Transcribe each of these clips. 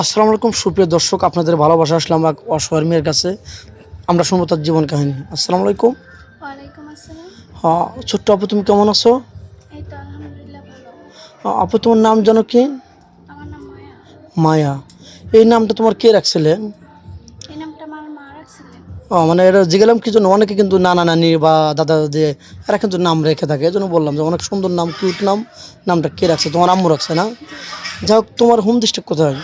আসসালামু আলাইকুম সুপ্রিয় দর্শক, আপনাদের ভালোবাসা আসলাম এক অসহায় মেয়ের কাছে। আমরা শুনবো তার জীবন কাহিনী। আসসালামু আলাইকুম। ওয়ালাইকুম আসসালাম। হ্যাঁ, ছোট্ট আপু, তুমি কেমন আছো? এই তো আলহামদুলিল্লাহ ভালো। আপু, তোমার নাম জানো কি? আমার নাম মায়া। মায়া। এই নামটা তোমার কে রাখছিলেন? এই নামটা আমার মা রাখছিলেন। মানে এটা জিজ্ঞেলাম কি জন্য, অনেকে কিন্তু নানা নানি বা দাদা দাদি এরা কিন্তু নাম রেখে থাকে, এই জন্য বললাম যে অনেক সুন্দর নাম, কিউট নাম। নামটা কে রাখছে? তোমার আম্মু রাখছে না? জি। যাই হোক, তোমার হোম ডিস্ট্রিক্ট কোথায়?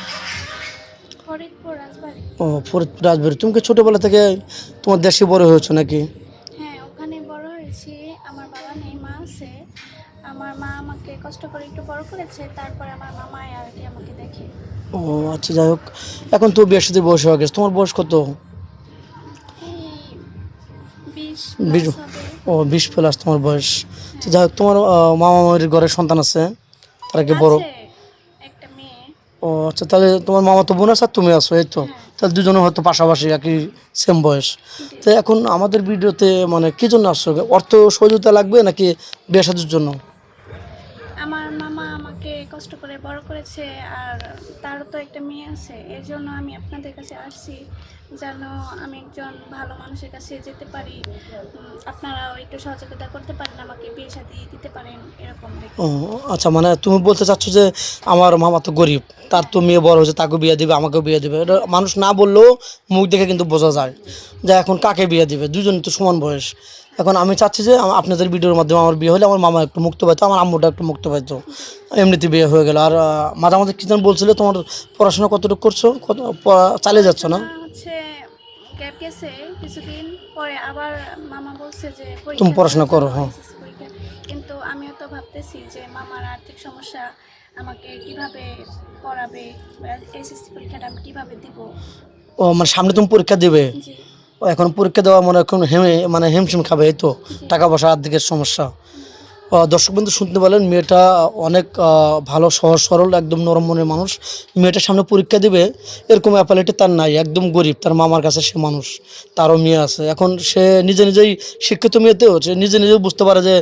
ফরিদপুর রাজবাড়ী। ও, ফরিদপুর রাজবাড়ি। তুমি কি ছোটোবেলা থেকে তোমার দেশে বড় হয়েছো নাকি? হ্যাঁ, ওখানে বড় হয়েছি। আমার বাবা নেই, মা আছে। আমার মা আমাকে কষ্ট করে একটু বড় করেছে, তারপরে আমার মামা আর কি আমাকে দেখে। ও আচ্ছা, যাই হোক, এখন তো বিয়ের সাথে বয়স হয়ে গেছে। তোমার বয়স কত? এই 20 বিশ। প্লাস হবে। ও, 20+ তোমার বয়স। তো হ্যাঁ, যাই হোক, তোমার মামা মামির ঘরে সন্তান আছে? তারা কি বড়? আছে একটা মেয়ে। ও আচ্ছা, তাহলে তোমার মামা তো বোন আছে আর তুমি আছো, এই তো। হ্যাঁ, তাহলে দুজনে হয়তো পাশাপাশি একই সেম বয়স। জি। তো এখন আমাদের ভিডিওতে মানে কি জন্য আসছো? অর্থ সহযোগিতা লাগবে নাকি বিয়ে শাদীর জন্য? আমার মামা আমাকে কষ্ট করে বড় করেছে, আর তারও তো একটা মেয়ে আছে। এর জন্য আমি আপনাদের কাছে আসছি, যেন আমি একজন ভালো মানুষের কাছে যেতে পারি। আপনারাও একটু সহযোগিতা করতে পারেন, আমাকে বিয়ে শাদী দিতে পারেন, এরকম দেখি। ও আচ্ছা, মানে তুমি বলতে চাচ্ছ যে আমার মামা তো গরিব, তার তো মেয়ে বড় হয়েছে, তাকে বিয়ে দিবে, আমাকেও বিয়ে দিবে। এটা মানুষ না বললেও মুখ দেখে কিন্তু বোঝা যায় যে এখন কাকে বিয়ে দিবে। দুজনই তো সমান বয়স। এখন আমি চাচ্ছি যে আপনাদের ভিডিওর মাধ্যমে আমার বিয়ে হলে আমার মামা একটু মুক্ত পাইতো, আমার আম্মুটা একটু মুক্ত পাইতো। এমনিতে বিয়ে হয়ে গেল। আর মাঝে মাঝে কি যেন বলছিলে, তোমার পড়াশোনা কতটুকু করছো? চালিয়ে যাচ্ছ না? পড়াশোনা হচ্ছে গ্যাপ গেছে কিছুদিন, পরে আবার মামা বলছে যে তুমি পরীক্ষা পড়াশোনা দেওয়ার করো, জন্য, হ্যাঁ। এসএসসি পরীক্ষা। কিন্তু আমিও তো ভাবতেছি যে মামার আর্থিক সমস্যা, আমাকে কিভাবে পড়াবে, এসএসসি পরীক্ষাটা আমি কিভাবে দিব। ও মানে সামনে তুমি পরীক্ষা দেবে? জি। ও, এখন পরীক্ষা দেওয়া মনে এখন মানে হিমশিম খাবে, এই তো। জি। টাকা পয়সা আর্থিকের সমস্যা। দর্শক বন্ধু শুনতে পেলেন, মেয়েটা অনেক ভালো, সহজ সরল, একদম নরম মনের মানুষ। মেয়েটার সামনে পরীক্ষা দিবে এরকম অ্যাপালিটি তার নাই, একদম গরিব। তার মামার কাছে সে মানুষ, তারও মেয়ে আছে। এখন সে নিজে নিজেই শিক্ষিত মেয়েতেও সে নিজে নিজেই বুঝতে পারে যে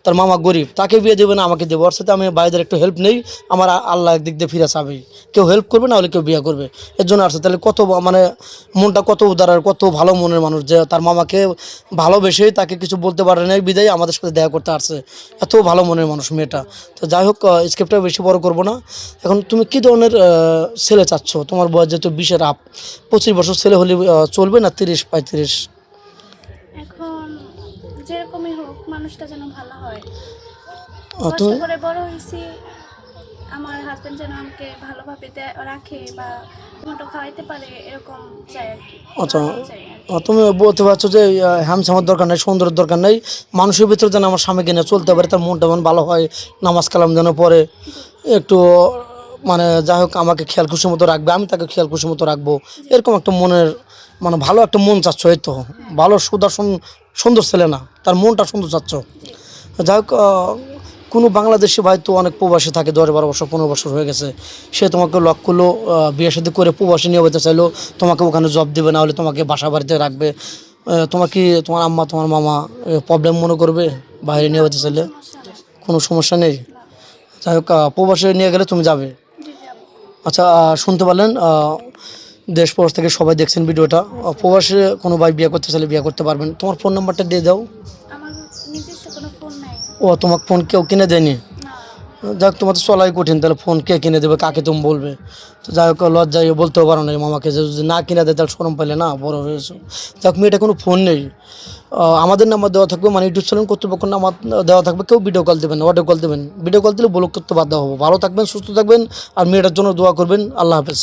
তার মামা গরিব, তাকে বিয়ে দেবে না আমাকে দেবে। ওর সাথে আমি বাইরের একটু হেল্প নেই, আমার আল্লাহ একদিক দিয়ে ফিরে চাবেই। কেউ হেল্প করবে না হলে কেউ বিয়ে করবে, এর জন্য আসছে। তাহলে কত মানে মনটা কত উদার আর কত ভালো মনের মানুষ, যে তার মামাকে ভালোবেসেই তাকে কিছু বলতে পারে না বিদায় আমাদের সাথে দেখা করতে আসছে। এত ভালো মনের মানুষ মেয়েটা। তো যাই হোক, স্ক্রিপ্টটা বেশি বড় করবো না। এখন তুমি কি ধরনের ছেলে চাচ্ছ? তোমার বয়স যেহেতু 20-এর আপ, 25 বছর ছেলে হলে চলবে না 30-35? এখন যেরকমই হোক, মানুষটা যেন ভালো হয়। কষ্ট তুমি করে বড় হয়েছি, আমার হাজবেন্ড যেন আমাকে ভালোভাবে রাখে বা টমেটো খাওয়াইতে পারে, এরকম চাই আর কি। আচ্ছা, ভালোই চাই আর কি। তুমি বলতে পারছো যে হ্যামসামের দরকার নেই, সৌন্দর্যের দরকার নেই, মানুষের ভিতরে যেন আমার স্বামীকে নিয়ে চলতে পারে, তার মনটা যেন ভালো হয়, নামাজ কালাম যেন পড়ে জি। একটু, মানে যাই হোক আমাকে খেয়াল খুশি মতো রাখবে, আমি তাকে খেয়াল খুশি মতো রাখবো, জি। এরকম একটা মনের মানে ভালো একটা মন চাচ্ছ, এই তো। হ্যাঁ। ভালো সুদর্শন সুন্দর ছেলে না, তার মনটা সুন্দর চাচ্ছ। জি। যাই হোক, কোনো বাংলাদেশি ভাই তো অনেক প্রবাসী থাকে, 10-12 বছর 15 বছর হয়ে গেছে। সে তোমাকে লক করলো, বিয়ে শাদী করে প্রবাসী নিয়ে যেতে চাইলো, তোমাকে ওখানে জব দেবে, না হলে তোমাকে বাসা বাড়িতে রাখবে। তোমার কি তোমার আম্মা তোমার মামা প্রবলেম মনে করবে বাইরে না, নিয়ে যেতে কোনো চাইলে? সমস্যা নেই। কোনো সমস্যা নেই। না। যাই হোক, প্রবাসী নিয়ে গেলে তুমি যাবে? জি, যাবো। আচ্ছা, শুনতে পারলেন, দেশ প্রবাস থেকে সবাই দেখছেন ভিডিওটা। প্রবাসে কোনো ভাই বিয়ে করতে চাইলে বিয়ে করতে পারবেন। তোমার ফোন নাম্বারটা দিয়ে দাও। আমার নিজস্ব কোনো ফোন নাই। ও, তোমার ফোন কেউ কিনে দেয়নি? না। যাক, তোমার তো চলাই কঠিন, তাহলে ফোন কে কিনে দেবে, কাকে তুমি বলবে? তো যাই হোক, লজ্জায় বলতেও পারো না মামাকে, যে যদি না কিনে দেয় তাহলে শরম পাইলে না, বড় হয়েছো। যাক, মেয়েটা কোনো ফোন নেই। আমাদের নাম্বার দেওয়া থাকবে, মানে ইউটিউব চ্যানেল কর্তৃপক্ষের নাম্বার দেওয়া থাকবে। কেউ ভিডিও কল দেবেন, অডিও কল দেবেন। ভিডিও কল দিলে ব্লক করতে বাধ্য হবো। ভালো থাকবেন, সুস্থ থাকবেন, আর মেয়েটার জন্য দোয়া করবেন। আল্লাহ হাফেজ।